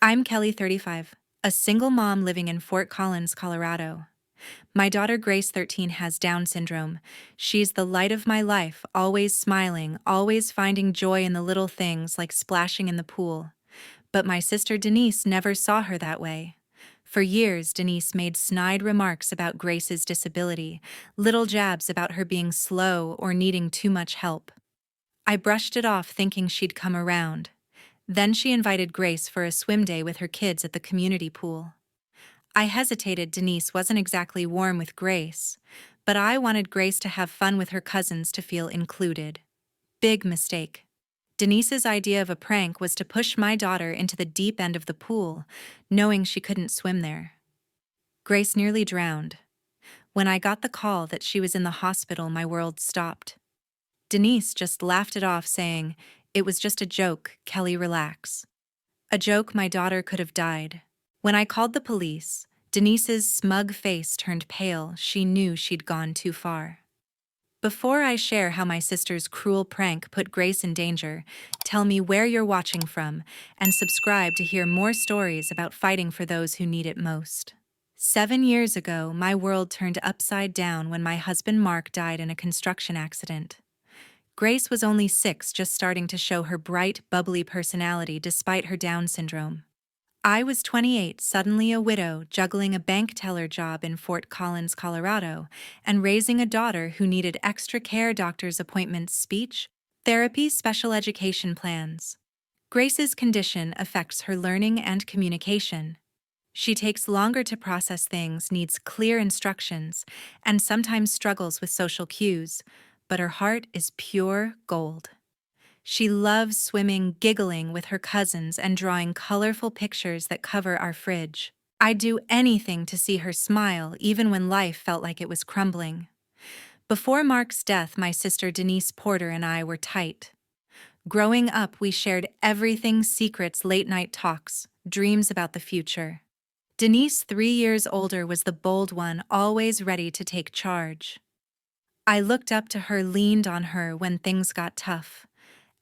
I'm Kelly, 35, a single mom living in Fort Collins, Colorado. My daughter Grace, 13, has Down syndrome. She's the light of my life, always smiling, always finding joy in the little things like splashing in the pool. But my sister Denise never saw her that way. For years, Denise made snide remarks about Grace's disability, little jabs about her being slow or needing too much help. I brushed it off thinking she'd come around. Then she invited Grace for a swim day with her kids at the community pool. I hesitated. Denise wasn't exactly warm with Grace, but I wanted Grace to have fun with her cousins, to feel included. Big mistake. Denise's idea of a prank was to push my daughter into the deep end of the pool, knowing she couldn't swim there. Grace nearly drowned. When I got the call that she was in the hospital, my world stopped. Denise just laughed it off, saying, "It was just a joke, Kelly, relax." A joke my daughter could have died. When I called the police, Denise's smug face turned pale. She knew she'd gone too far. Before I share how my sister's cruel prank put Grace in danger, tell me where you're watching from, and subscribe to hear more stories about fighting for those who need it most. 7 years ago, my world turned upside down when my husband Mark died in a construction accident. Grace was only 6, just starting to show her bright, bubbly personality despite her Down syndrome. I was 28, suddenly a widow, juggling a bank teller job in Fort Collins, Colorado, and raising a daughter who needed extra care, doctor's appointments, speech, therapy, special education plans. Grace's condition affects her learning and communication. She takes longer to process things, needs clear instructions, and sometimes struggles with social cues, but her heart is pure gold. She loves swimming, giggling with her cousins, and drawing colorful pictures that cover our fridge. I'd do anything to see her smile, even when life felt like it was crumbling. Before Mark's death, my sister Denise Porter and I were tight. Growing up, we shared everything: secrets, late-night talks, dreams about the future. Denise, 3 years older, was the bold one, always ready to take charge. I looked up to her, leaned on her when things got tough.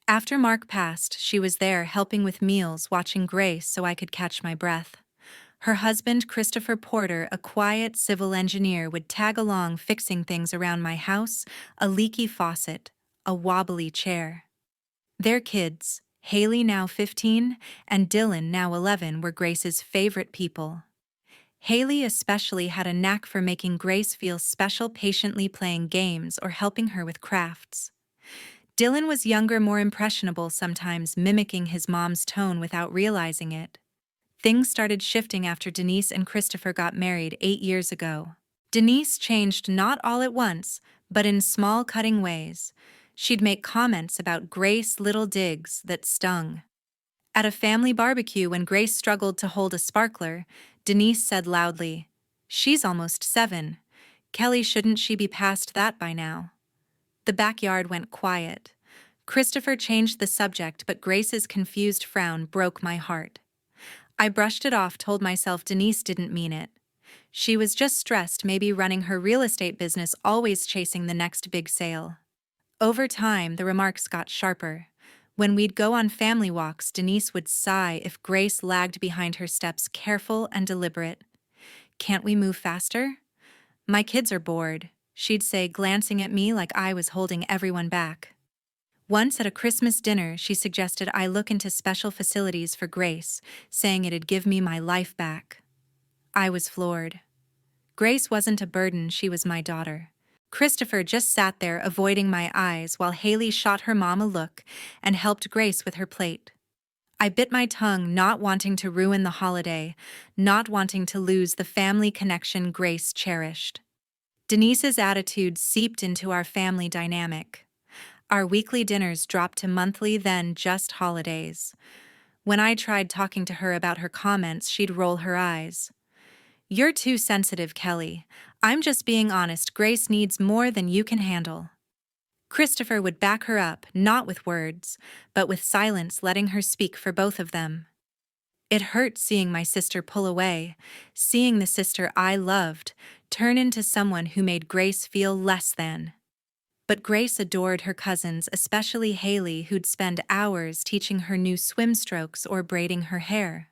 After Mark passed, she was there helping with meals, watching Grace so I could catch my breath. Her husband, Christopher Porter, a quiet civil engineer, would tag along, fixing things around my house: a leaky faucet, a wobbly chair. Their kids, Haley, now 15, and Dylan, now 11, were Grace's favorite people. Haley especially had a knack for making Grace feel special, patiently playing games or helping her with crafts. Dylan was younger, more impressionable, sometimes mimicking his mom's tone without realizing it. Things started shifting after Denise and Christopher got married 8 years ago. Denise changed, not all at once, but in small, cutting ways. She'd make comments about Grace, little digs that stung. At a family barbecue, when Grace struggled to hold a sparkler, Denise said loudly, "She's almost 7. Kelly, shouldn't she be past that by now?" The backyard went quiet. Christopher changed the subject, but Grace's confused frown broke my heart. I brushed it off, told myself Denise didn't mean it. She was just stressed, maybe running her real estate business, always chasing the next big sale. Over time, the remarks got sharper. When we'd go on family walks, Denise would sigh if Grace lagged behind her steps, careful and deliberate. "Can't we move faster?" "My kids are bored," she'd say, glancing at me like I was holding everyone back. Once at a Christmas dinner, she suggested I look into special facilities for Grace, saying it'd give me my life back. I was floored. Grace wasn't a burden, she was my daughter. Christopher just sat there, avoiding my eyes, while Haley shot her mom a look and helped Grace with her plate. I bit my tongue, not wanting to ruin the holiday, not wanting to lose the family connection Grace cherished. Denise's attitude seeped into our family dynamic. Our weekly dinners dropped to monthly, then just holidays. When I tried talking to her about her comments, she'd roll her eyes. "You're too sensitive, Kelly. I'm just being honest. Grace needs more than you can handle." Christopher would back her up, not with words, but with silence, letting her speak for both of them. It hurt seeing my sister pull away, seeing the sister I loved turn into someone who made Grace feel less than. But Grace adored her cousins, especially Haley, who'd spend hours teaching her new swim strokes or braiding her hair.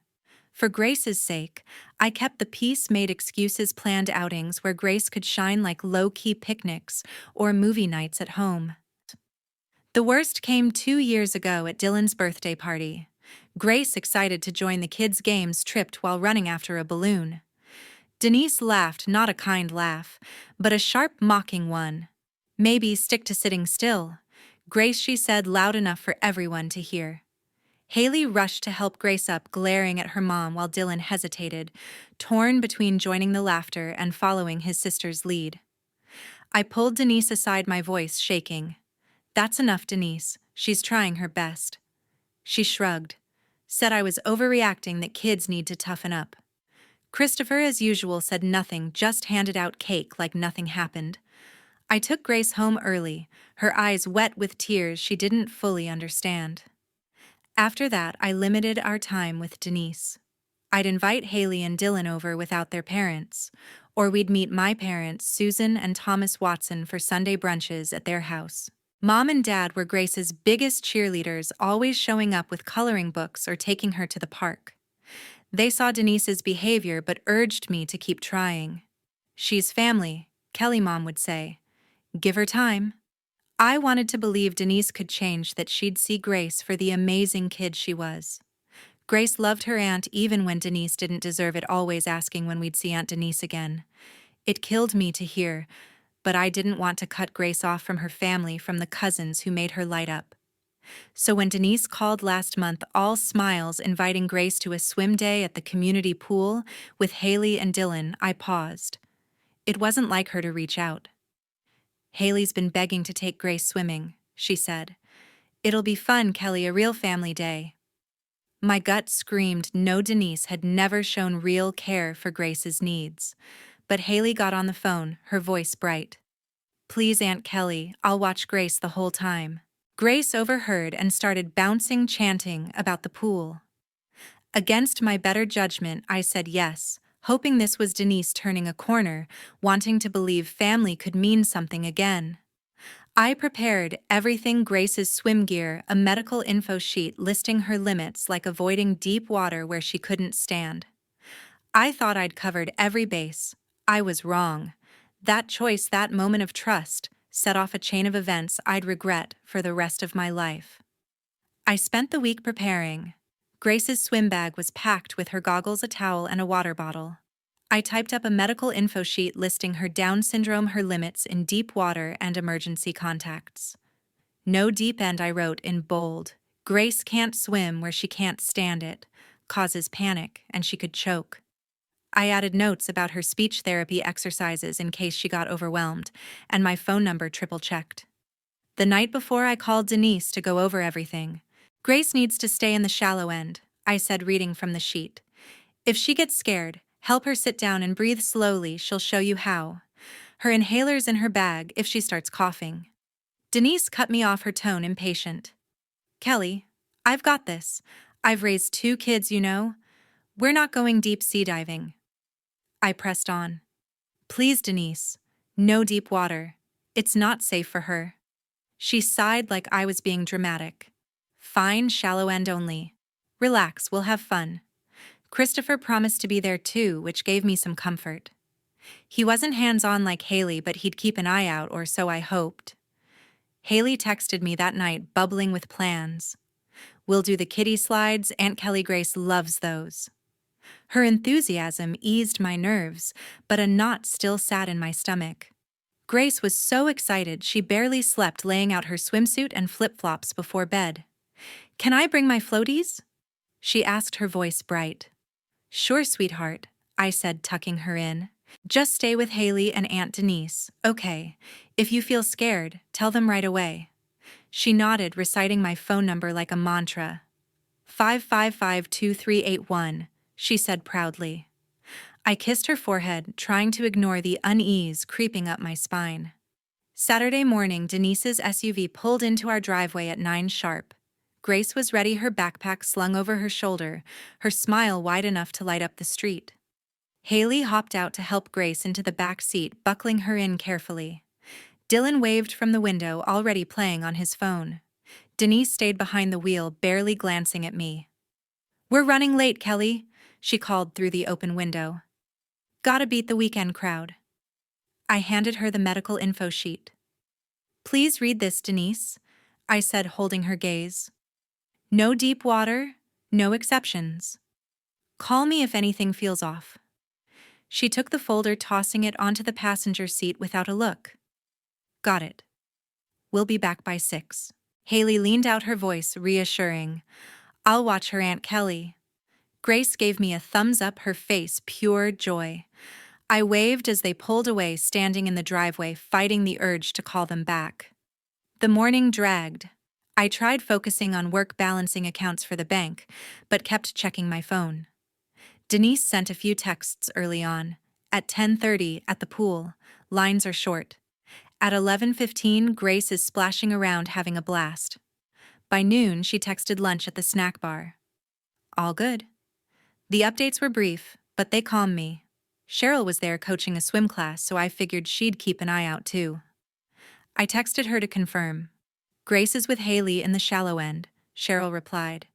For Grace's sake, I kept the peace-made excuses planned outings where Grace could shine like low-key picnics or movie nights at home. The worst came 2 years ago at Dylan's birthday party. Grace, excited to join the kids' games, tripped while running after a balloon. Denise laughed, not a kind laugh, but a sharp, mocking one. "Maybe stick to sitting still," Grace, she said, loud enough for everyone to hear. Haley rushed to help Grace up, glaring at her mom while Dylan hesitated, torn between joining the laughter and following his sister's lead. I pulled Denise aside, my voice shaking. "That's enough, Denise. She's trying her best." She shrugged, said I was overreacting, that kids need to toughen up. Christopher, as usual, said nothing, just handed out cake like nothing happened. I took Grace home early, her eyes wet with tears she didn't fully understand. After that, I limited our time with Denise. I'd invite Haley and Dylan over without their parents, or we'd meet my parents, Susan and Thomas Watson, for Sunday brunches at their house. Mom and Dad were Grace's biggest cheerleaders, always showing up with coloring books or taking her to the park. They saw Denise's behavior but urged me to keep trying. "She's family," Kelly Mom would say. "Give her time." I wanted to believe Denise could change, that she'd see Grace for the amazing kid she was. Grace loved her aunt even when Denise didn't deserve it, always asking when we'd see Aunt Denise again. It killed me to hear, but I didn't want to cut Grace off from her family, from the cousins who made her light up. So when Denise called last month, all smiles, inviting Grace to a swim day at the community pool with Haley and Dylan, I paused. It wasn't like her to reach out. "Haley's been begging to take Grace swimming," she said. "It'll be fun, Kelly, a real family day." My gut screamed no, Denise had never shown real care for Grace's needs. But Haley got on the phone, her voice bright. "Please, Aunt Kelly, I'll watch Grace the whole time." Grace overheard and started bouncing, chanting about the pool. Against my better judgment, I said yes, hoping this was Denise turning a corner, wanting to believe family could mean something again. I prepared everything: Grace's swim gear, a medical info sheet listing her limits, like avoiding deep water where she couldn't stand. I thought I'd covered every base. I was wrong. That choice, that moment of trust, set off a chain of events I'd regret for the rest of my life. I spent the week preparing. Grace's swim bag was packed with her goggles, a towel, and a water bottle. I typed up a medical info sheet listing her Down syndrome, her limits in deep water, and emergency contacts. "No deep end," I wrote in bold. "Grace can't swim where she can't stand it. Causes panic, and she could choke." I added notes about her speech therapy exercises in case she got overwhelmed, and my phone number triple-checked. The night before, I called Denise to go over everything. "Grace needs to stay in the shallow end," I said, reading from the sheet. "If she gets scared, help her sit down and breathe slowly. She'll show you how. Her inhaler's in her bag if she starts coughing." Denise cut me off, her tone impatient. "Kelly, I've got this. I've raised 2 kids, you know. We're not going deep sea diving." I pressed on. "Please, Denise, no deep water. It's not safe for her." She sighed like I was being dramatic. "Fine, shallow end only. Relax, we'll have fun." Christopher promised to be there too, which gave me some comfort. He wasn't hands-on like Haley, but he'd keep an eye out, or so I hoped. Haley texted me that night, bubbling with plans. "We'll do the kiddie slides. Aunt Kelly, Grace loves those." Her enthusiasm eased my nerves, but a knot still sat in my stomach. Grace was so excited she barely slept, laying out her swimsuit and flip-flops before bed. "Can I bring my floaties?" she asked, her voice bright. "Sure, sweetheart," I said, tucking her in. "Just stay with Haley and Aunt Denise, okay? If you feel scared, tell them right away." She nodded, reciting my phone number like a mantra. 555-2381, she said proudly. I kissed her forehead, trying to ignore the unease creeping up my spine. Saturday morning, Denise's SUV pulled into our driveway at 9 sharp. Grace was ready, her backpack slung over her shoulder, her smile wide enough to light up the street. Haley hopped out to help Grace into the back seat, buckling her in carefully. Dylan waved from the window, already playing on his phone. Denise stayed behind the wheel, barely glancing at me. "We're running late, Kelly," she called through the open window. Gotta beat the weekend crowd. I handed her the medical info sheet. Please read this, Denise, I said, holding her gaze. No deep water, no exceptions. Call me if anything feels off. She took the folder, tossing it onto the passenger seat without a look. Got it. We'll be back by 6. Haley leaned out, her voice reassuring. I'll watch her, Aunt Kelly. Grace gave me a thumbs up, her face pure joy. I waved as they pulled away, standing in the driveway, fighting the urge to call them back. The morning dragged. I tried focusing on work, balancing accounts for the bank, but kept checking my phone. Denise sent a few texts early on. At 10:30 at the pool, lines are short. At 11:15, Grace is splashing around having a blast. By noon, she texted lunch at the snack bar. All good. The updates were brief, but they calmed me. Cheryl was there coaching a swim class, so I figured she'd keep an eye out too. I texted her to confirm. Grace is with Haley in the shallow end, Cheryl replied.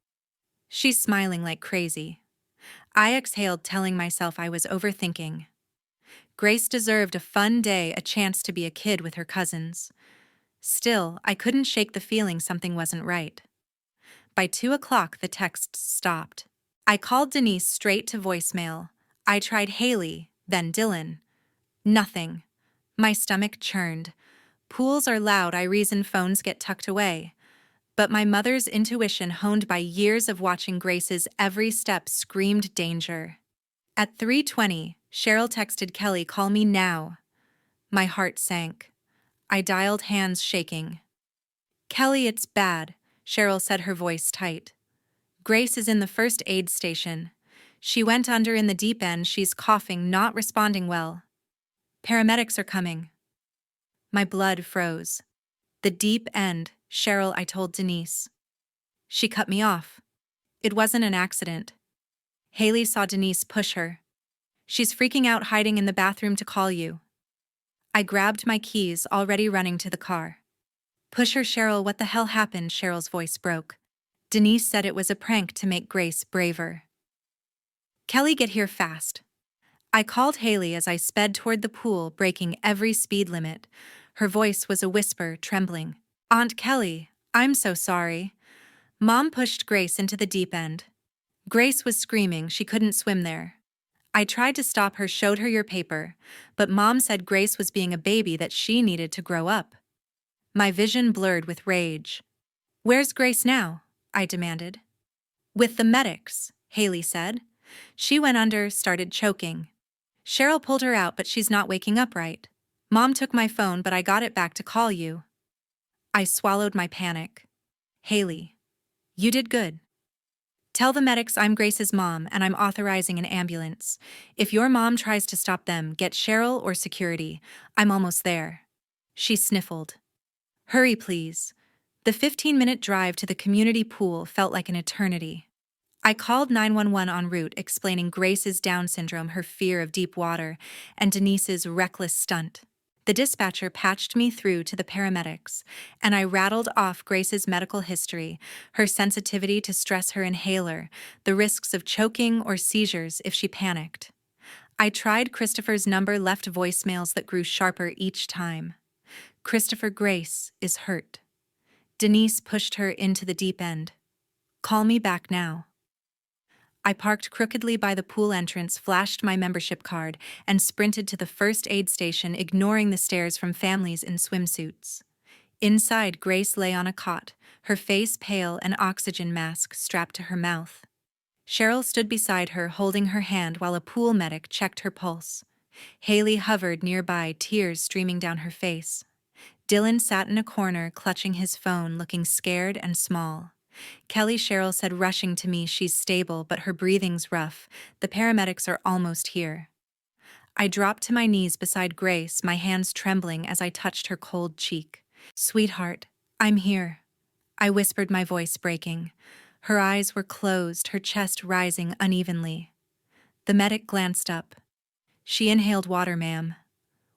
She's smiling like crazy. I exhaled, telling myself I was overthinking. Grace deserved a fun day, a chance to be a kid with her cousins. Still, I couldn't shake the feeling something wasn't right. By 2 o'clock, the texts stopped. I called Denise straight to voicemail. I tried Haley, then Dylan. Nothing. My stomach churned. Pools are loud, I reasoned, phones get tucked away. But my mother's intuition, honed by years of watching Grace's every step, screamed danger. At 3:20, Cheryl texted Kelly, call me now. My heart sank. I dialed, hands shaking. Kelly, it's bad, Cheryl said, her voice tight. Grace is in the first aid station. She went under in the deep end, she's coughing, not responding well. Paramedics are coming. My blood froze. The deep end, Cheryl, I told Denise. She cut me off. It wasn't an accident. Haley saw Denise push her. She's freaking out, hiding in the bathroom to call you. I grabbed my keys, already running to the car. Push her, Cheryl, what the hell happened? Cheryl's voice broke. Denise said it was a prank to make Grace braver. Kelly, get here fast. I called Haley as I sped toward the pool, breaking every speed limit. Her voice was a whisper, trembling. Aunt Kelly, I'm so sorry. Mom pushed Grace into the deep end. Grace was screaming, she couldn't swim there. I tried to stop her, showed her your paper, but Mom said Grace was being a baby, that she needed to grow up. My vision blurred with rage. Where's Grace now? I demanded. With the medics, Haley said. She went under, started choking. Cheryl pulled her out, but she's not waking up right. Mom took my phone, but I got it back to call you. I swallowed my panic. Haley, you did good. Tell the medics I'm Grace's mom and I'm authorizing an ambulance. If your mom tries to stop them, get Cheryl or security. I'm almost there. She sniffled. Hurry, please. The 15-minute drive to the community pool felt like an eternity. I called 911 en route, explaining Grace's Down syndrome, her fear of deep water, and Denise's reckless stunt. The dispatcher patched me through to the paramedics, and I rattled off Grace's medical history, her sensitivity to stress, her inhaler, the risks of choking or seizures if she panicked. I tried Christopher's number, left voicemails that grew sharper each time. Christopher, Grace is hurt. Denise pushed her into the deep end. Call me back now. I parked crookedly by the pool entrance, flashed my membership card, and sprinted to the first aid station, ignoring the stares from families in swimsuits. Inside, Grace lay on a cot, her face pale, an oxygen mask strapped to her mouth. Cheryl stood beside her, holding her hand while a pool medic checked her pulse. Haley hovered nearby, tears streaming down her face. Dylan sat in a corner, clutching his phone, looking scared and small. Kelly, Cheryl said, rushing to me, she's stable, but her breathing's rough. The paramedics are almost here. I dropped to my knees beside Grace, my hands trembling as I touched her cold cheek. Sweetheart, I'm here. I whispered, my voice breaking. Her eyes were closed, her chest rising unevenly. The medic glanced up. She inhaled water, ma'am.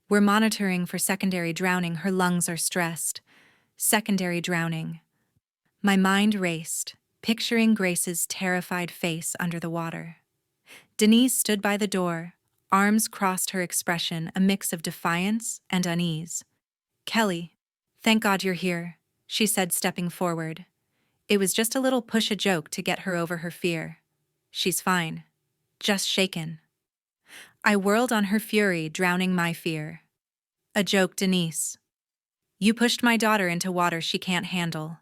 We're monitoring for secondary drowning. Her lungs are stressed. Secondary drowning. My mind raced, picturing Grace's terrified face under the water. Denise stood by the door, arms crossed, her expression a mix of defiance and unease. "Kelly, thank God you're here," she said, stepping forward. It was just a little push-a-joke to get her over her fear. "She's fine. Just shaken." I whirled on her fury, drowning my fear. "A joke, Denise. You pushed my daughter into water she can't handle.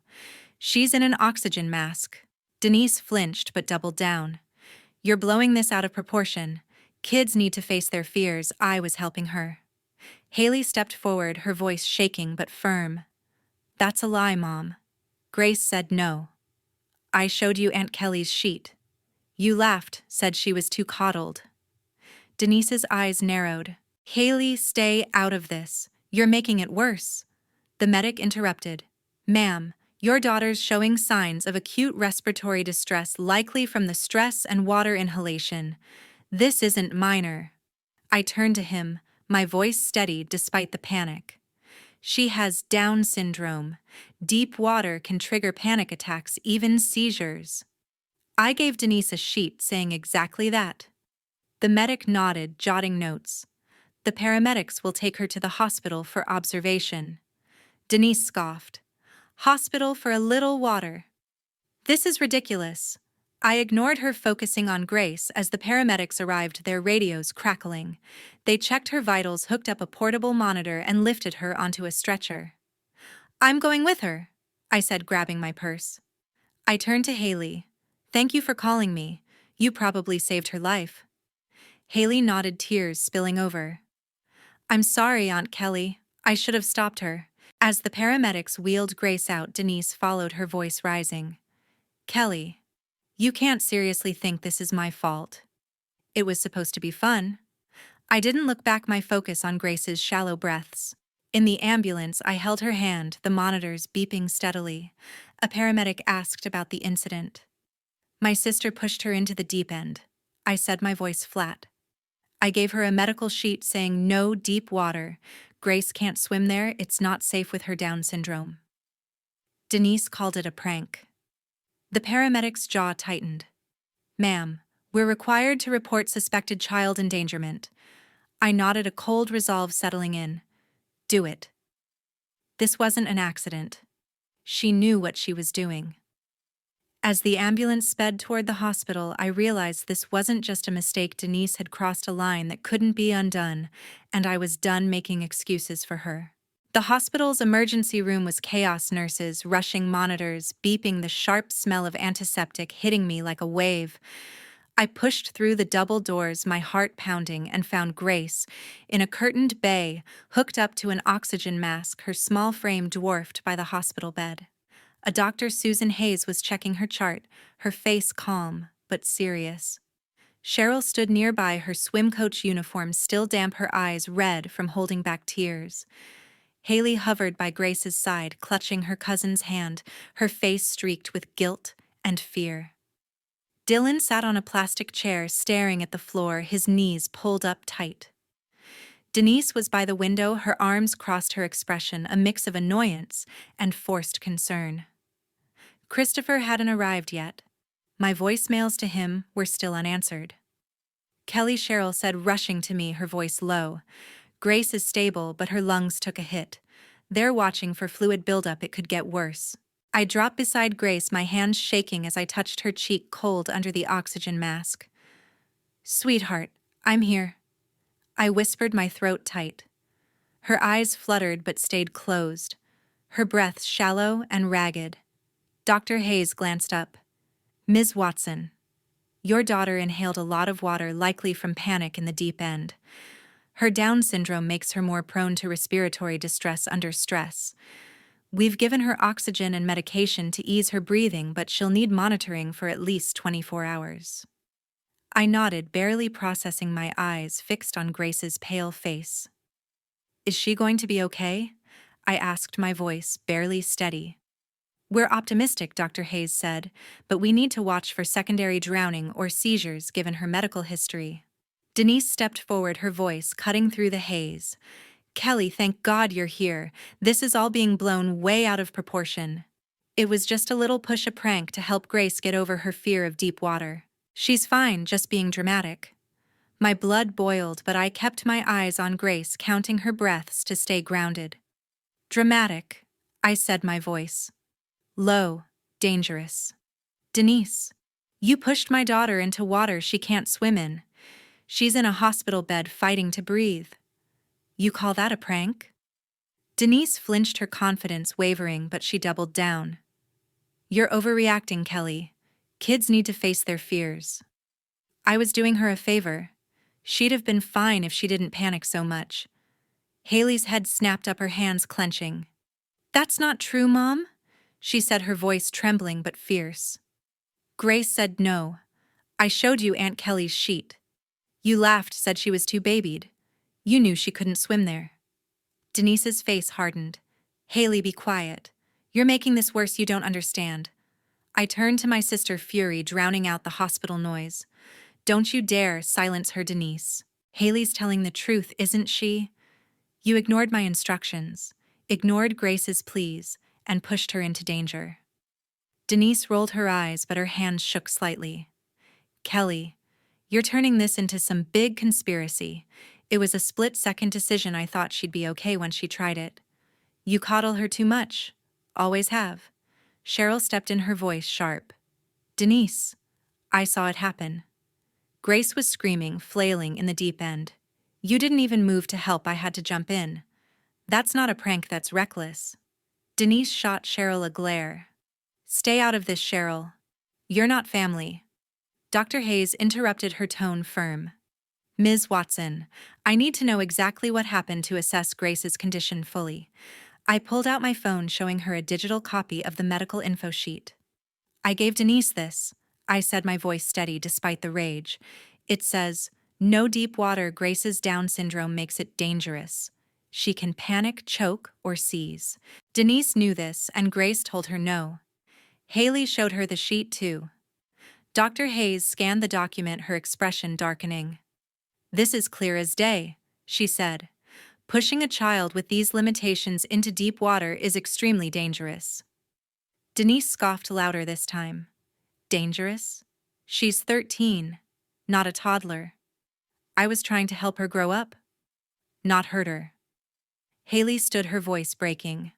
She's in an oxygen mask." Denise flinched but doubled down. "You're blowing this out of proportion. Kids need to face their fears." I was helping her. Haley stepped forward, her voice shaking but firm. "That's a lie, Mom." Grace said no. "I showed you Aunt Kelly's sheet. You laughed, said she was too coddled." Denise's eyes narrowed. "Haley, stay out of this. You're making it worse." The medic interrupted. "Ma'am, your daughter's showing signs of acute respiratory distress, likely from the stress and water inhalation. This isn't minor." I turned to him, my voice steady despite the panic. "She has Down syndrome. Deep water can trigger panic attacks, even seizures." I gave Denise a sheet saying exactly that. The medic nodded, jotting notes. "The paramedics will take her to the hospital for observation." Denise scoffed. "Hospital for a little water. This is ridiculous." I ignored her, focusing on Grace as the paramedics arrived, their radios crackling. They checked her vitals, hooked up a portable monitor, and lifted her onto a stretcher. "I'm going with her," I said, grabbing my purse. I turned to Haley. "Thank you for calling me. You probably saved her life." Haley nodded, tears spilling over. "I'm sorry, Aunt Kelly. I should have stopped her." As the paramedics wheeled Grace out, Denise followed, her voice rising. "Kelly, you can't seriously think this is my fault. It was supposed to be fun." I didn't look back, my focus on Grace's shallow breaths. In the ambulance, I held her hand, the monitors beeping steadily. A paramedic asked about the incident. "My sister pushed her into the deep end," I said, my voice flat. I gave her a medical sheet saying no deep water. Grace can't swim there, it's not safe with her Down syndrome. Denise called it a prank. The paramedic's jaw tightened. "Ma'am, we're required to report suspected child endangerment." I nodded, a cold resolve settling in. "Do it." This wasn't an accident. She knew what she was doing. As the ambulance sped toward the hospital, I realized this wasn't just a mistake. Denise had crossed a line that couldn't be undone, and I was done making excuses for her. The hospital's emergency room was chaos, nurses, rushing monitors, beeping, the sharp smell of antiseptic hitting me like a wave. I pushed through the double doors, my heart pounding, and found Grace in a curtained bay, hooked up to an oxygen mask, her small frame dwarfed by the hospital bed. A Dr. Susan Hayes was checking her chart, her face calm but serious. Cheryl stood nearby, her swim coach uniform still damp, her eyes red from holding back tears. Haley hovered by Grace's side, clutching her cousin's hand, her face streaked with guilt and fear. Dylan sat on a plastic chair, staring at the floor, his knees pulled up tight. Denise was by the window, her arms crossed, her expression a mix of annoyance and forced concern. Christopher hadn't arrived yet. My voicemails to him were still unanswered. "Kelly," Cheryl said, rushing to me, her voice low. "Grace is stable, but her lungs took a hit. They're watching for fluid buildup, it could get worse." I dropped beside Grace, my hands shaking as I touched her cheek, cold under the oxygen mask. "Sweetheart, I'm here." I whispered, my throat tight. Her eyes fluttered but stayed closed, her breath shallow and ragged. Dr. Hayes glanced up. "Ms. Watson, your daughter inhaled a lot of water, likely from panic in the deep end. Her Down syndrome makes her more prone to respiratory distress under stress. We've given her oxygen and medication to ease her breathing, but she'll need monitoring for at least 24 hours. I nodded, barely processing, my eyes fixed on Grace's pale face. "Is she going to be okay?" I asked, my voice barely steady. "We're optimistic," Dr. Hayes said, "but we need to watch for secondary drowning or seizures given her medical history." Denise stepped forward, her voice cutting through the haze. "Kelly, thank God you're here. This is all being blown way out of proportion. It was just a little push, a prank to help Grace get over her fear of deep water." She's fine, just being dramatic. My blood boiled, but I kept my eyes on Grace, counting her breaths to stay grounded. Dramatic, I said, my voice low, dangerous. Denise, you pushed my daughter into water she can't swim in. She's in a hospital bed fighting to breathe. You call that a prank? Denise flinched, her confidence wavering, but she doubled down. You're overreacting, Kelly. Kids need to face their fears. I was doing her a favor. She'd have been fine if she didn't panic so much. Haley's head snapped up, her hands clenching. That's not true, Mom, she said, her voice trembling but fierce. Grace said no. I showed you Aunt Kelly's sheet. You laughed, said she was too babied. You knew she couldn't swim there. Denise's face hardened. Haley, be quiet. You're making this worse, you don't understand. I turned to my sister, fury drowning out the hospital noise. Don't you dare silence her, Denise. Haley's telling the truth, isn't she? You ignored my instructions, ignored Grace's pleas, and pushed her into danger. Denise rolled her eyes, but her hands shook slightly. Kelly, you're turning this into some big conspiracy. It was a split-second decision. I thought she'd be okay when she tried it. You coddle her too much. Always have. Cheryl stepped in, her voice sharp. Denise, I saw it happen. Grace was screaming, flailing in the deep end. You didn't even move to help. I had to jump in. That's not a prank, that's reckless. Denise shot Cheryl a glare. Stay out of this, Cheryl. You're not family. Dr. Hayes interrupted, her tone firm. Ms. Watson, I need to know exactly what happened to assess Grace's condition fully. I pulled out my phone, showing her a digital copy of the medical info sheet. I gave Denise this, I said, my voice steady despite the rage. It says, no deep water. Grace's Down syndrome makes it dangerous. She can panic, choke, or seize. Denise knew this, and Grace told her no. Haley showed her the sheet too. Dr. Hayes scanned the document, her expression darkening. This is clear as day, she said. Pushing a child with these limitations into deep water is extremely dangerous. Denise scoffed louder this time. Dangerous? She's 13, not a toddler. I was trying to help her grow up, not hurt her. Haley stood, her voice breaking.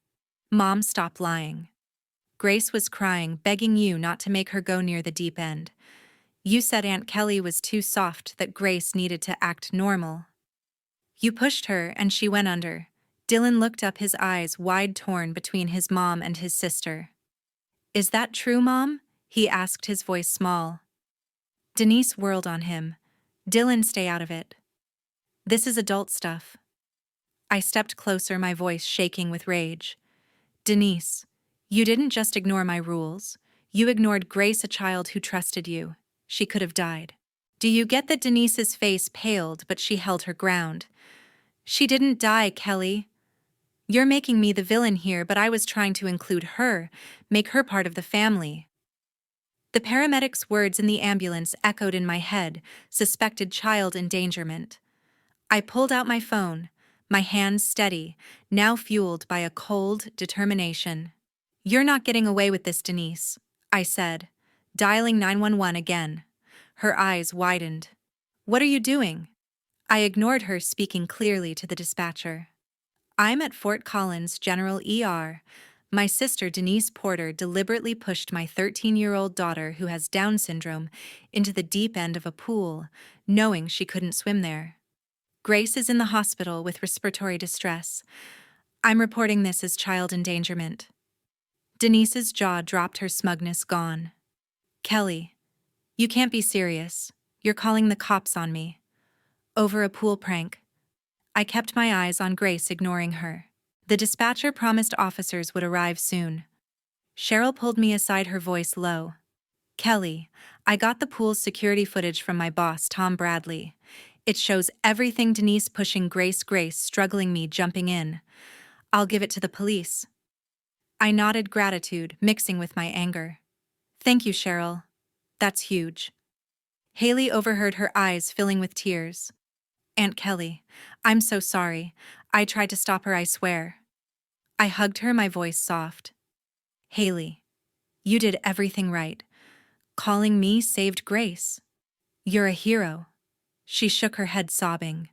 Mom, stop lying. Grace was crying, begging you not to make her go near the deep end. You said Aunt Kelly was too soft, that Grace needed to act normal. You pushed her and she went under. Dylan looked up, his eyes wide, torn between his mom and his sister. Is that true, Mom? He asked, his voice small. Denise whirled on him. Dylan, stay out of it. This is adult stuff. I stepped closer, my voice shaking with rage. Denise, you didn't just ignore my rules. You ignored Grace, a child who trusted you. She could have died. Do you get that? Denise's face paled, but she held her ground. She didn't die, Kelly. You're making me the villain here, but I was trying to include her, make her part of the family. The paramedic's words in the ambulance echoed in my head, suspected child endangerment. I pulled out my phone, my hands steady, now fueled by a cold determination. You're not getting away with this, Denise, I said, dialing 911 again. Her eyes widened. What are you doing? I ignored her, speaking clearly to the dispatcher. I'm at Fort Collins General ER. My sister Denise Porter deliberately pushed my 13-year-old daughter, who has Down syndrome, into the deep end of a pool, knowing she couldn't swim there. Grace is in the hospital with respiratory distress. I'm reporting this as child endangerment. Denise's jaw dropped, her smugness gone. Kelly, you can't be serious. You're calling the cops on me. Over a pool prank. I kept my eyes on Grace, ignoring her. The dispatcher promised officers would arrive soon. Cheryl pulled me aside, her voice low. Kelly, I got the pool's security footage from my boss, Tom Bradley. It shows everything: Denise pushing Grace, Grace struggling, me jumping in. I'll give it to the police. I nodded, gratitude mixing with my anger. Thank you, Cheryl. That's huge. Haley overheard, her eyes filling with tears. Aunt Kelly, I'm so sorry. I tried to stop her, I swear. I hugged her, my voice soft. Haley, you did everything right. Calling me saved Grace. You're a hero. She shook her head, sobbing.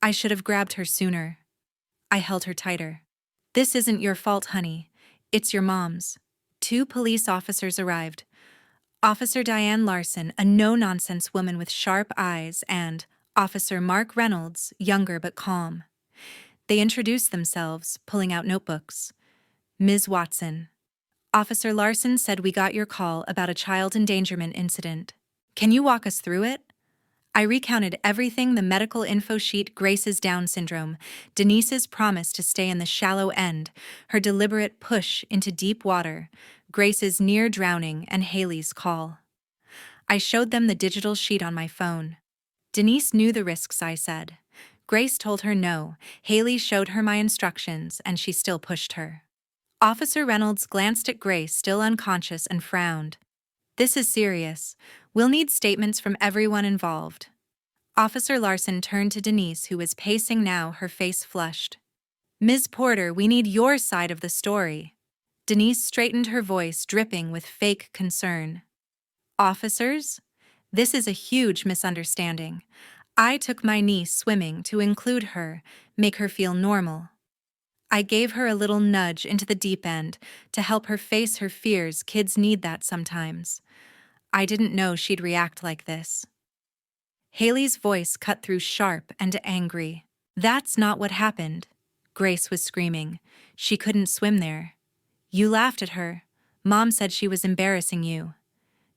I should have grabbed her sooner. I held her tighter. This isn't your fault, honey. It's your mom's. 2 police officers arrived. Officer Diane Larson, a no-nonsense woman with sharp eyes, and Officer Mark Reynolds, younger but calm. They introduced themselves, pulling out notebooks. Ms. Watson. Officer Larson said we got your call about a child endangerment incident. Can you walk us through it? I recounted everything: the medical info sheet, Grace's Down syndrome, Denise's promise to stay in the shallow end, her deliberate push into deep water, Grace's near drowning, and Haley's call. I showed them the digital sheet on my phone. Denise knew the risks, I said. Grace told her no. Haley showed her my instructions, and she still pushed her. Officer Reynolds glanced at Grace, still unconscious, and frowned. This is serious. We'll need statements from everyone involved. Officer Larson turned to Denise, who was pacing now, her face flushed. Ms. Porter, we need your side of the story. Denise straightened, her voice dripping with fake concern. Officers? This is a huge misunderstanding. I took my niece swimming to include her, make her feel normal. I gave her a little nudge into the deep end to help her face her fears. Kids need that sometimes. I didn't know she'd react like this. Haley's voice cut through, sharp and angry. That's not what happened. Grace was screaming. She couldn't swim there. You laughed at her. Mom said she was embarrassing you.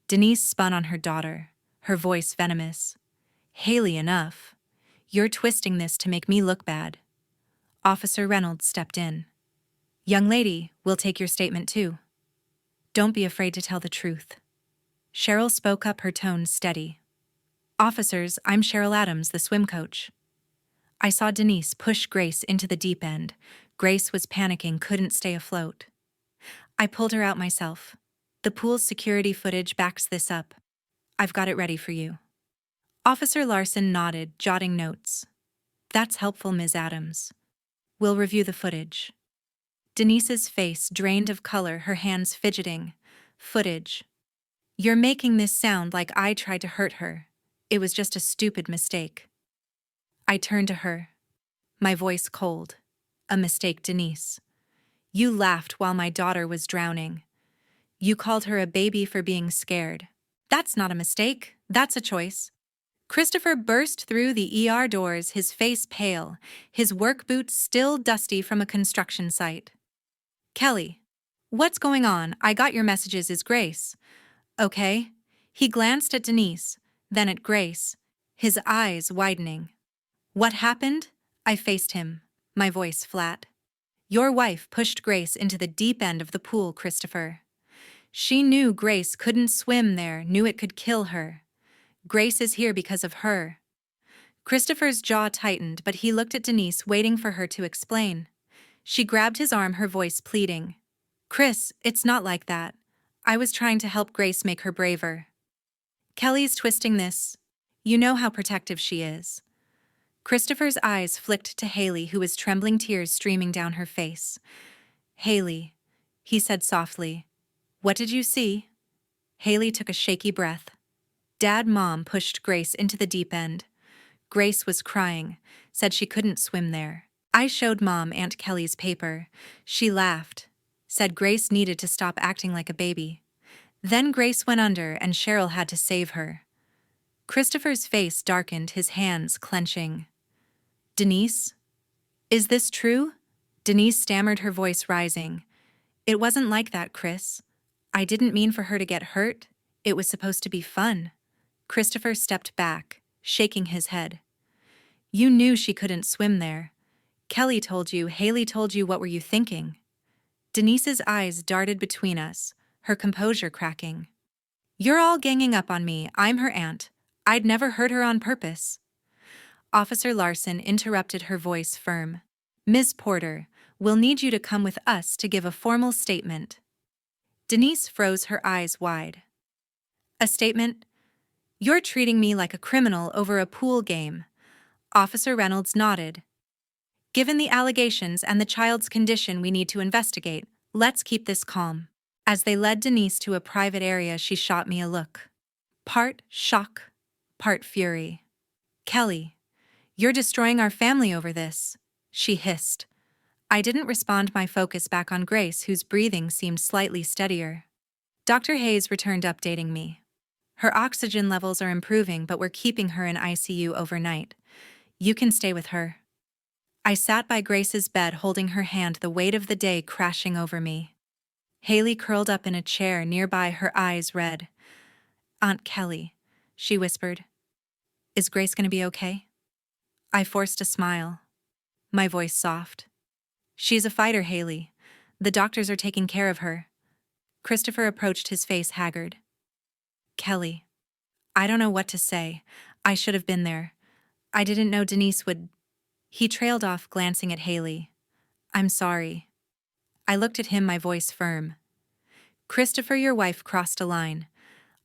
Denise spun on her daughter, her voice venomous. Haley, enough. You're twisting this to make me look bad. Officer Reynolds stepped in. Young lady, we'll take your statement too. Don't be afraid to tell the truth. Cheryl spoke up, her tone steady. Officers, I'm Cheryl Adams, the swim coach. I saw Denise push Grace into the deep end. Grace was panicking, couldn't stay afloat. I pulled her out myself. The pool's security footage backs this up. I've got it ready for you. Officer Larson nodded, jotting notes. That's helpful, Ms. Adams. We'll review the footage. Denise's face drained of color, her hands fidgeting. Footage. You're making this sound like I tried to hurt her. It was just a stupid mistake. I turned to her. My voice cold. A mistake, Denise. You laughed while my daughter was drowning. You called her a baby for being scared. That's not a mistake. That's a choice. Christopher burst through the ER doors, his face pale, his work boots still dusty from a construction site. Kelly. What's going on? I got your messages. Is Grace okay? He glanced at Denise, then at Grace, his eyes widening. What happened? I faced him, my voice flat. Your wife pushed Grace into the deep end of the pool, Christopher. She knew Grace couldn't swim there, knew it could kill her. Grace is here because of her. Christopher's jaw tightened, but he looked at Denise, waiting for her to explain. She grabbed his arm, her voice pleading. Chris, it's not like that. I was trying to help Grace, make her braver. Kelly's twisting this. You know how protective she is. Christopher's eyes flicked to Haley, who was trembling, tears streaming down her face. Haley, he said softly. What did you see? Haley took a shaky breath. Dad, Mom pushed Grace into the deep end. Grace was crying, said she couldn't swim there. I showed Mom Aunt Kelly's paper. She laughed, said Grace needed to stop acting like a baby. Then Grace went under and Cheryl had to save her. Christopher's face darkened, his hands clenching. Denise? Is this true? Denise stammered, her voice rising. It wasn't like that, Chris. I didn't mean for her to get hurt. It was supposed to be fun. Christopher stepped back, shaking his head. You knew she couldn't swim there. Kelly told you, Haley told you. What were you thinking? Denise's eyes darted between us, her composure cracking. You're all ganging up on me. I'm her aunt. I'd never hurt her on purpose. Officer Larson interrupted, her voice firm. Ms. Porter, we'll need you to come with us to give a formal statement. Denise froze, her eyes wide. A statement? You're treating me like a criminal over a pool game. Officer Reynolds nodded. Given the allegations and the child's condition, we need to investigate. Let's keep this calm. As they led Denise to a private area, she shot me a look. Part shock, part fury. "Kelly, you're destroying our family over this," she hissed. I didn't respond, my focus back on Grace, whose breathing seemed slightly steadier. Dr. Hayes returned, updating me. "Her oxygen levels are improving, but we're keeping her in ICU overnight. You can stay with her." I sat by Grace's bed, holding her hand, the weight of the day crashing over me. Haley curled up in a chair nearby, her eyes red. "Aunt Kelly," she whispered. "Is Grace going to be okay?" I forced a smile, my voice soft. "She's a fighter, Haley. The doctors are taking care of her." Christopher approached, his face haggard. "Kelly, I don't know what to say. I should have been there. I didn't know Denise would—" He trailed off, glancing at Haley. "I'm sorry." I looked at him, my voice firm. "Christopher, your wife crossed a line.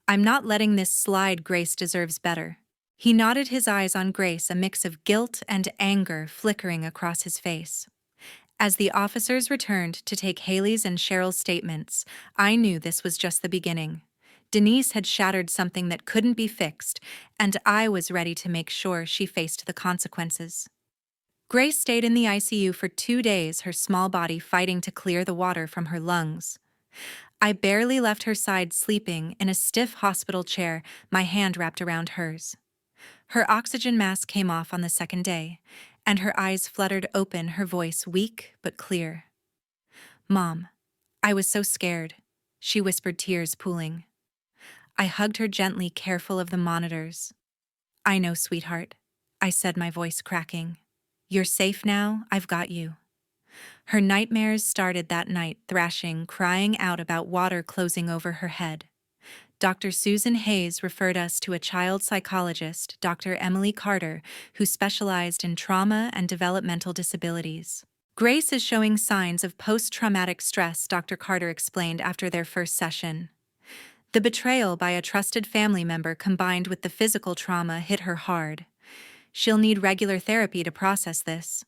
I'm not letting this slide. Grace deserves better." He nodded, his eyes on Grace, a mix of guilt and anger flickering across his face. As the officers returned to take Haley's and Cheryl's statements, I knew this was just the beginning. Denise had shattered something that couldn't be fixed, and I was ready to make sure she faced the consequences. Grace stayed in the ICU for 2 days, her small body fighting to clear the water from her lungs. I barely left her side, sleeping in a stiff hospital chair, my hand wrapped around hers. Her oxygen mask came off on the second day, and her eyes fluttered open, her voice weak but clear. "Mom, I was so scared," she whispered, tears pooling. I hugged her gently, careful of the monitors. "I know, sweetheart," I said, my voice cracking. "You're safe now, I've got you." Her nightmares started that night, thrashing, crying out about water closing over her head. Dr. Susan Hayes referred us to a child psychologist, Dr. Emily Carter, who specialized in trauma and developmental disabilities. "Grace is showing signs of post-traumatic stress," Dr. Carter explained after their first session. "The betrayal by a trusted family member combined with the physical trauma hit her hard. She'll need regular therapy to process this."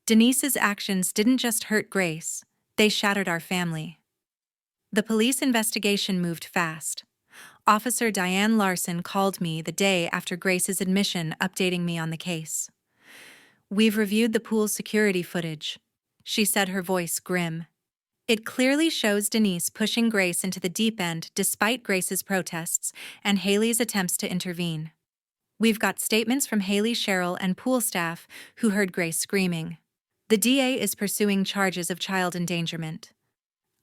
Denise's actions didn't just hurt Grace, they shattered our family. The police investigation moved fast. Officer Diane Larson called me the day after Grace's admission, updating me on the case. "We've reviewed the pool's security footage," she said, her voice grim. "It clearly shows Denise pushing Grace into the deep end despite Grace's protests and Haley's attempts to intervene. We've got statements from Haley, Cheryl, and pool staff who heard Grace screaming. The DA is pursuing charges of child endangerment."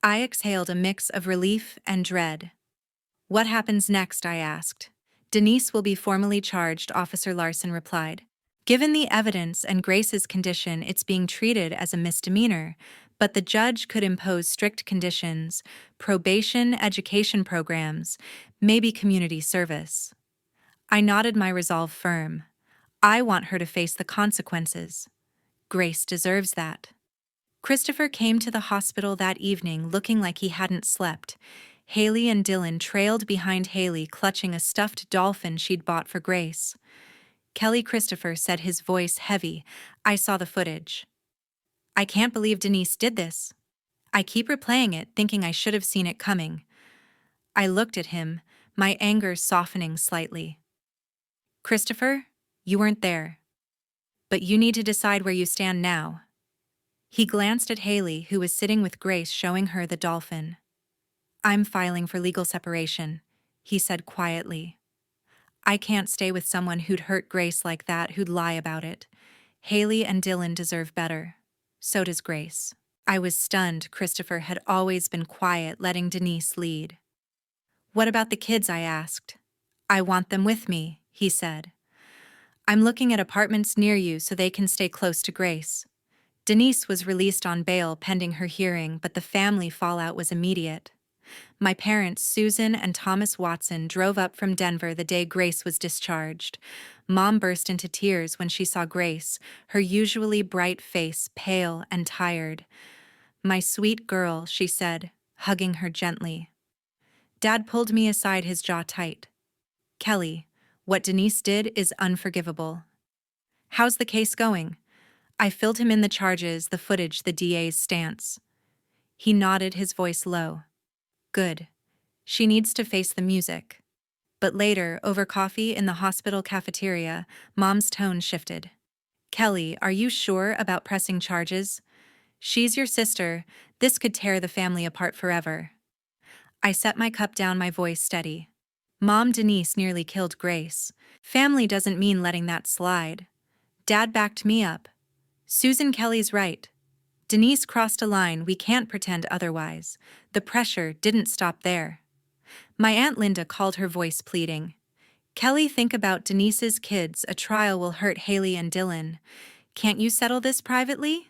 I exhaled, a mix of relief and dread. "What happens next?" I asked. "Denise will be formally charged," Officer Larson replied. "Given the evidence and Grace's condition, it's being treated as a misdemeanor, but the judge could impose strict conditions, probation, education programs, maybe community service." I nodded, my resolve firm. I want her to face the consequences. Grace deserves that. Christopher came to the hospital that evening looking like he hadn't slept. Haley and Dylan trailed behind Haley, clutching a stuffed dolphin she'd bought for Grace. "Kelly," Christopher said, his voice heavy. "I saw the footage. I can't believe Denise did this. I keep replaying it, thinking I should have seen it coming." I looked at him, my anger softening slightly. "Christopher, you weren't there. But you need to decide where you stand now." He glanced at Haley, who was sitting with Grace, showing her the dolphin. "I'm filing for legal separation," he said quietly. "I can't stay with someone who'd hurt Grace like that, who'd lie about it. Haley and Dylan deserve better. So does Grace." I was stunned. Christopher had always been quiet, letting Denise lead. "What about the kids?" I asked. "I want them with me," he said. "I'm looking at apartments near you so they can stay close to Grace." Denise was released on bail pending her hearing, but the family fallout was immediate. My parents, Susan and Thomas Watson, drove up from Denver the day Grace was discharged. Mom burst into tears when she saw Grace, her usually bright face pale and tired. "My sweet girl," she said, hugging her gently. Dad pulled me aside, his jaw tight. "Kelly, what Denise did is unforgivable." "How's the case going?" I filled him in the charges, the footage, the DA's stance. He nodded, his voice low. "Good. She needs to face the music." but later, over coffee in the hospital cafeteria, Mom's tone shifted. "Kelly, are you sure about pressing charges? She's your sister. This could tear the family apart forever." I set my cup down, my voice steady. "Mom, Denise nearly killed Grace. Family doesn't mean letting that slide." Dad backed me up. "Susan Kelly's right. Denise crossed a line, we can't pretend otherwise." The pressure didn't stop there. My Aunt Linda called, her voice pleading. "Kelly, think about Denise's kids. A trial will hurt Haley and Dylan. Can't you settle this privately?"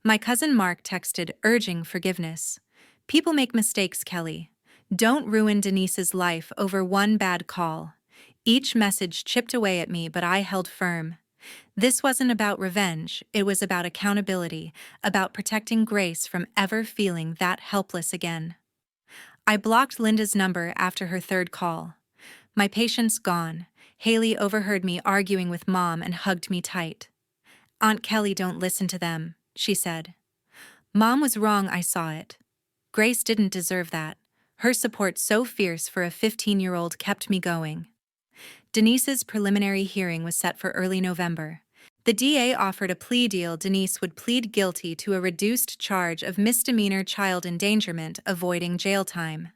My cousin Mark texted, urging forgiveness. "People make mistakes, Kelly. Don't ruin Denise's life over one bad call." Each message chipped away at me, but I held firm. This wasn't about revenge, it was about accountability, about protecting Grace from ever feeling that helpless again. I blocked Linda's number after her third call. My patience gone. Haley overheard me arguing with Mom and hugged me tight. "Aunt Kelly, don't listen to them," she said. Mom was wrong, I saw it. Grace didn't deserve that. Her support so fierce for a 15-year-old kept me going. Denise's preliminary hearing was set for early November. The DA offered a plea deal. Denise would plead guilty to a reduced charge of misdemeanor child endangerment, avoiding jail time.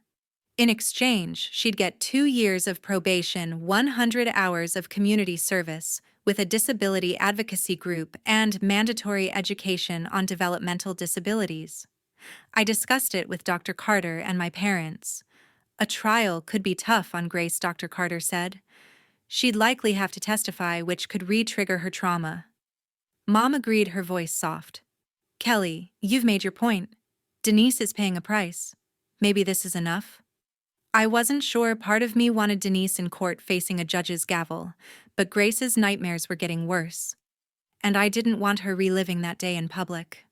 In exchange, she'd get 2 years of probation, 100 hours of community service with a disability advocacy group, and mandatory education on developmental disabilities. I discussed it with Dr. Carter and my parents. "A trial could be tough on Grace," Dr. Carter said. "She'd likely have to testify, which could re-trigger her trauma." Mom agreed, her voice soft. "Kelly, you've made your point. Denise is paying a price. Maybe this is enough?" I wasn't sure. Part of me wanted Denise in court facing a judge's gavel, but Grace's nightmares were getting worse. And I didn't want her reliving that day in public.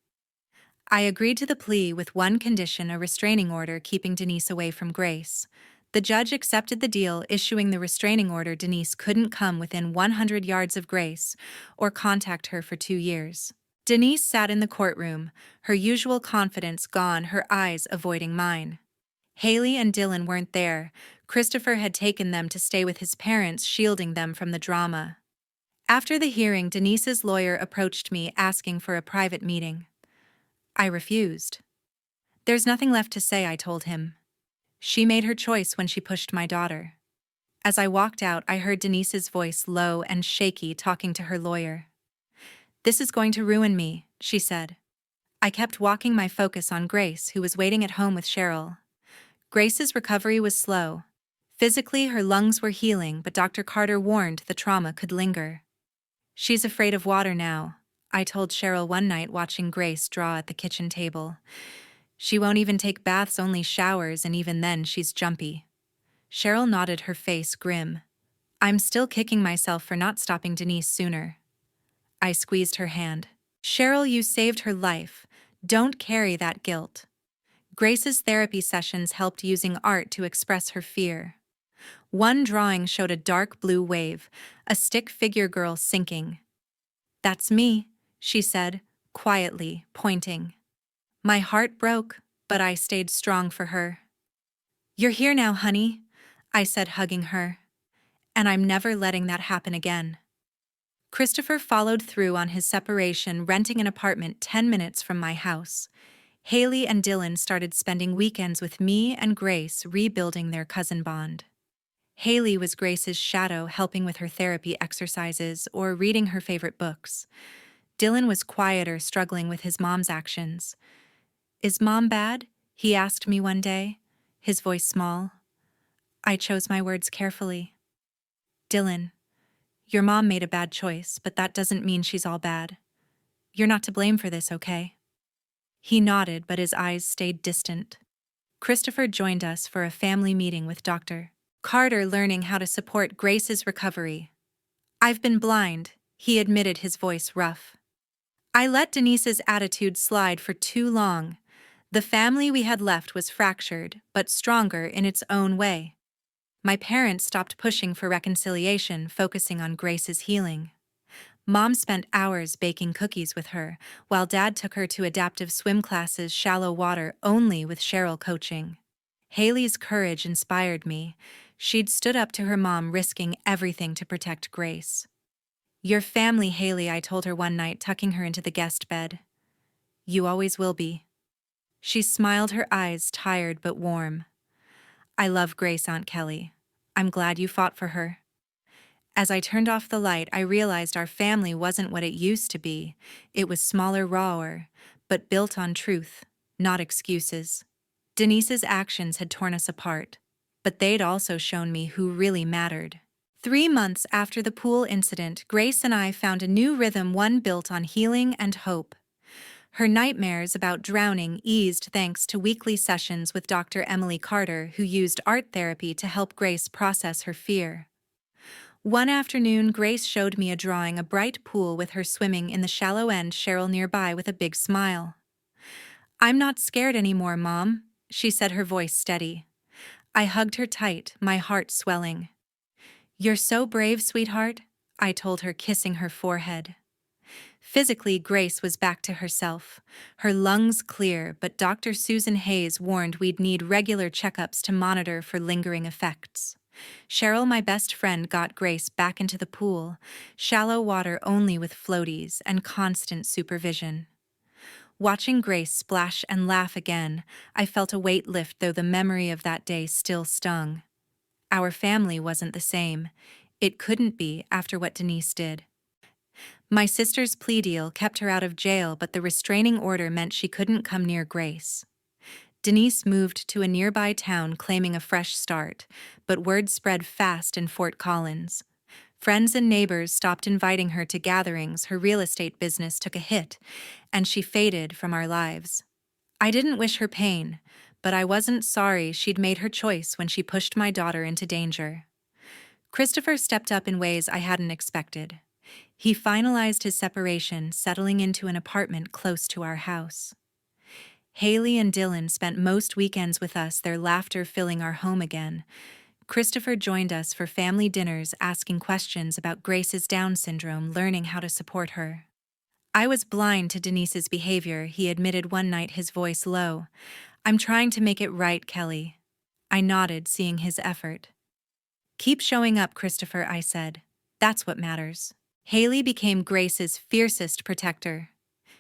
I agreed to the plea with one condition: a restraining order keeping Denise away from Grace. The judge accepted the deal, issuing the restraining order. Denise couldn't come within 100 yards of Grace or contact her for 2 years. Denise sat in the courtroom, her usual confidence gone, her eyes avoiding mine. Haley and Dylan weren't there. Christopher had taken them to stay with his parents, shielding them from the drama. After the hearing, Denise's lawyer approached me, asking for a private meeting. I refused. "There's nothing left to say," I told him. "She made her choice when she pushed my daughter." As I walked out, I heard Denise's voice, low and shaky, talking to her lawyer. "This is going to ruin me," she said. I kept walking, my focus on Grace, who was waiting at home with Cheryl. Grace's recovery was slow. Physically, her lungs were healing, but Dr. Carter warned the trauma could linger. "She's afraid of water now," I told Cheryl one night watching Grace draw at the kitchen table. "She won't even take baths, only showers, and even then she's jumpy." Cheryl nodded, her face grim. "I'm still kicking myself for not stopping Denise sooner." I squeezed her hand. "Cheryl, you saved her life. Don't carry that guilt." Grace's therapy sessions helped, using art to express her fear. One drawing showed a dark blue wave, a stick figure girl sinking. "That's me," she said, quietly, pointing. My heart broke, but I stayed strong for her. "You're here now, honey," I said, hugging her. "And I'm never letting that happen again." Christopher followed through on his separation, renting an apartment 10 minutes from my house. Haley and Dylan started spending weekends with me and Grace, rebuilding their cousin bond. Haley was Grace's shadow, helping with her therapy exercises or reading her favorite books. Dylan was quieter, struggling with his mom's actions. "Is Mom bad?" he asked me one day, his voice small. I chose my words carefully. "Dylan, your mom made a bad choice, but that doesn't mean she's all bad. You're not to blame for this, okay?" He nodded, but his eyes stayed distant. Christopher joined us for a family meeting with Dr. Carter, learning how to support Grace's recovery. "I've been blind," he admitted, his voice rough. "I let Denise's attitude slide for too long. The family we had left was fractured, but stronger in its own way." My parents stopped pushing for reconciliation, focusing on Grace's healing. Mom spent hours baking cookies with her, while Dad took her to adaptive swim classes, shallow water only with Cheryl coaching. Haley's courage inspired me. She'd stood up to her mom, risking everything to protect Grace. "Your family, Haley," I told her one night, tucking her into the guest bed. "You always will be." She smiled, her eyes tired but warm. "I love Grace, Aunt Kelly. I'm glad you fought for her." As I turned off the light, I realized our family wasn't what it used to be. It was smaller, rawer, but built on truth, not excuses. Denise's actions had torn us apart, but they'd also shown me who really mattered. 3 months after the pool incident, Grace and I found a new rhythm, one built on healing and hope. Her nightmares about drowning eased thanks to weekly sessions with Dr. Emily Carter, who used art therapy to help Grace process her fear. One afternoon, Grace showed me a drawing, a bright pool with her swimming in the shallow end, Cheryl nearby with a big smile. "I'm not scared anymore, Mom," she said, her voice steady. I hugged her tight, my heart swelling. "You're so brave, sweetheart," I told her, kissing her forehead. Physically, Grace was back to herself, her lungs clear, but Dr. Susan Hayes warned we'd need regular checkups to monitor for lingering effects. Cheryl, my best friend, got Grace back into the pool, shallow water only with floaties and constant supervision. Watching Grace splash and laugh again, I felt a weight lift, though the memory of that day still stung. Our family wasn't the same. It couldn't be after what Denise did. My sister's plea deal kept her out of jail, but the restraining order meant she couldn't come near Grace. Denise moved to a nearby town claiming a fresh start, but word spread fast in Fort Collins. Friends and neighbors stopped inviting her to gatherings, her real estate business took a hit, and she faded from our lives. I didn't wish her pain, but I wasn't sorry she'd made her choice when she pushed my daughter into danger. Christopher stepped up in ways I hadn't expected. He finalized his separation, settling into an apartment close to our house. Haley and Dylan spent most weekends with us, their laughter filling our home again. Christopher joined us for family dinners, asking questions about Grace's Down syndrome, learning how to support her. "I was blind to Denise's behavior," he admitted one night, his voice low. "I'm trying to make it right, Kelly." I nodded, seeing his effort. "Keep showing up, Christopher," I said. "That's what matters." Haley became Grace's fiercest protector.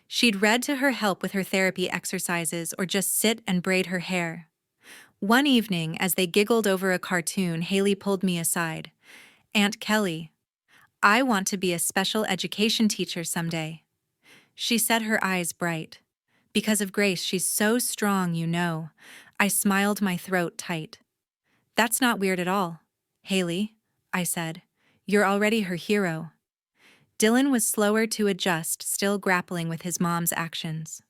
She'd read to her help with her therapy exercises or just sit and braid her hair. One evening, as they giggled over a cartoon, Haley pulled me aside. "Aunt Kelly, I want to be a special education teacher someday." She said, her eyes bright. "Because of Grace, she's so strong, you know." I smiled, my throat tight. "That's not weird at all, Haley," I said. "You're already her hero." Dylan was slower to adjust, still grappling with his mom's actions.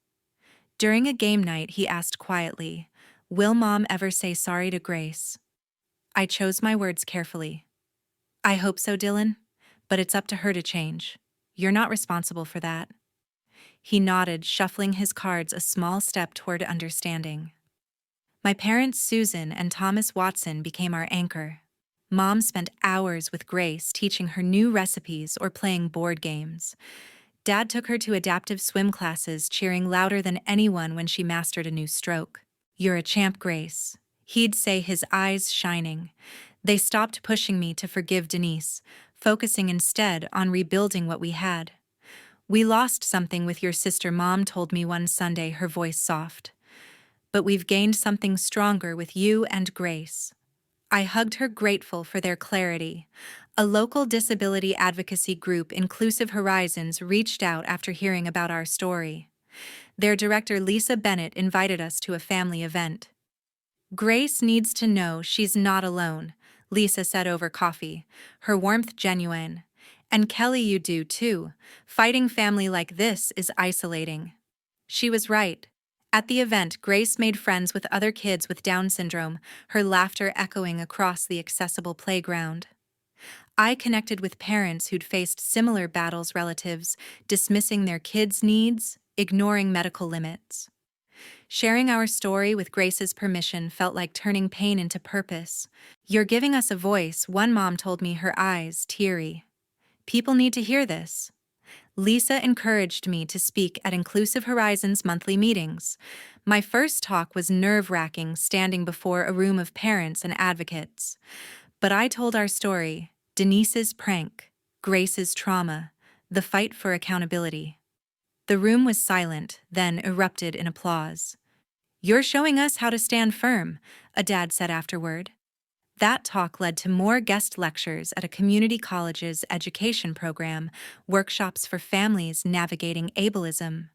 During a game night, he asked quietly, "Will Mom ever say sorry to Grace?" I chose my words carefully. "I hope so, Dylan, but it's up to her to change. You're not responsible for that." He nodded, shuffling his cards, a small step toward understanding. My parents, Susan and Thomas Watson, became our anchor. Mom spent hours with Grace, teaching her new recipes or playing board games. Dad took her to adaptive swim classes, cheering louder than anyone when she mastered a new stroke. "You're a champ, Grace," he'd say, his eyes shining. They stopped pushing me to forgive Denise, focusing instead on rebuilding what we had. "We lost something with your sister," Mom told me one Sunday, her voice soft. "But we've gained something stronger with you and Grace." I hugged her, grateful for their clarity. A local disability advocacy group, Inclusive Horizons, reached out after hearing about our story. Their director, Lisa Bennett, invited us to a family event. "Grace needs to know she's not alone," Lisa said over coffee, her warmth genuine. "And Kelly, you do too. Fighting family like this is isolating." She was right. At the event, Grace made friends with other kids with Down syndrome, her laughter echoing across the accessible playground. I connected with parents who'd faced similar battles, relatives dismissing their kids' needs, ignoring medical limits. Sharing our story with Grace's permission felt like turning pain into purpose. "You're giving us a voice," one mom told me, her eyes teary. "People need to hear this." Lisa encouraged me to speak at Inclusive Horizons monthly meetings. My first talk was nerve-wracking, standing before a room of parents and advocates. But I told our story: Denise's prank, Grace's trauma, the fight for accountability. The room was silent, then erupted in applause. "You're showing us how to stand firm," a dad said afterward. That talk led to more guest lectures at a community college's education program, workshops for families navigating ableism.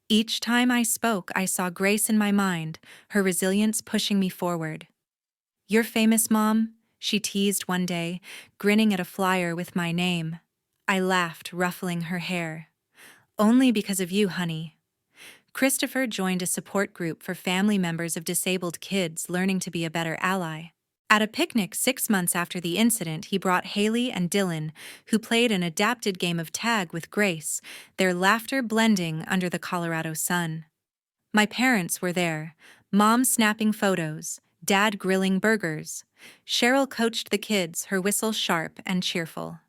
Each time I spoke, I saw Grace in my mind, her resilience pushing me forward. "You're famous, Mom," she teased one day, grinning at a flyer with my name. I laughed, ruffling her hair. "Only because of you, honey." Christopher joined a support group for family members of disabled kids learning to be a better ally. At a picnic 6 months after the incident, he brought Haley and Dylan, who played an adapted game of tag with Grace, their laughter blending under the Colorado sun. My parents were there, Mom snapping photos, Dad grilling burgers. Cheryl coached the kids, her whistle sharp and cheerful.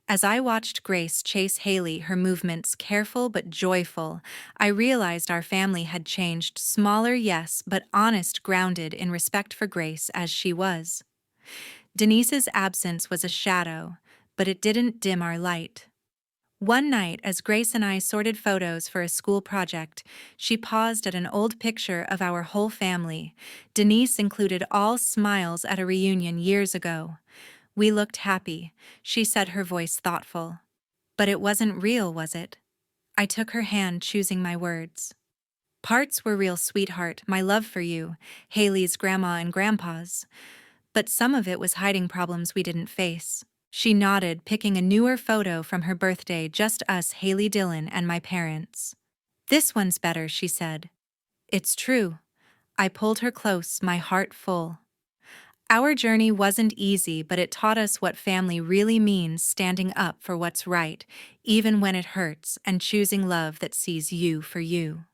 As I watched Grace chase Haley, her movements careful but joyful, I realized our family had changed, smaller, yes, but honest, grounded in respect for Grace as she was. Denise's absence was a shadow, but it didn't dim our light. One night, as Grace and I sorted photos for a school project, she paused at an old picture of our whole family. Denise included, all smiles at a reunion years ago. "We looked happy," she said, her voice thoughtful. "But it wasn't real, was it?" I took her hand, choosing my words. "Parts were real, sweetheart, my love for you, Haley's grandma and grandpa's. But some of it was hiding problems we didn't face." She nodded, picking a newer photo from her birthday, just us, Haley, Dylan, and my parents. "This one's better," she said. "It's true." I pulled her close, my heart full. Our journey wasn't easy, but it taught us what family really means: standing up for what's right, even when it hurts, and choosing love that sees you for you.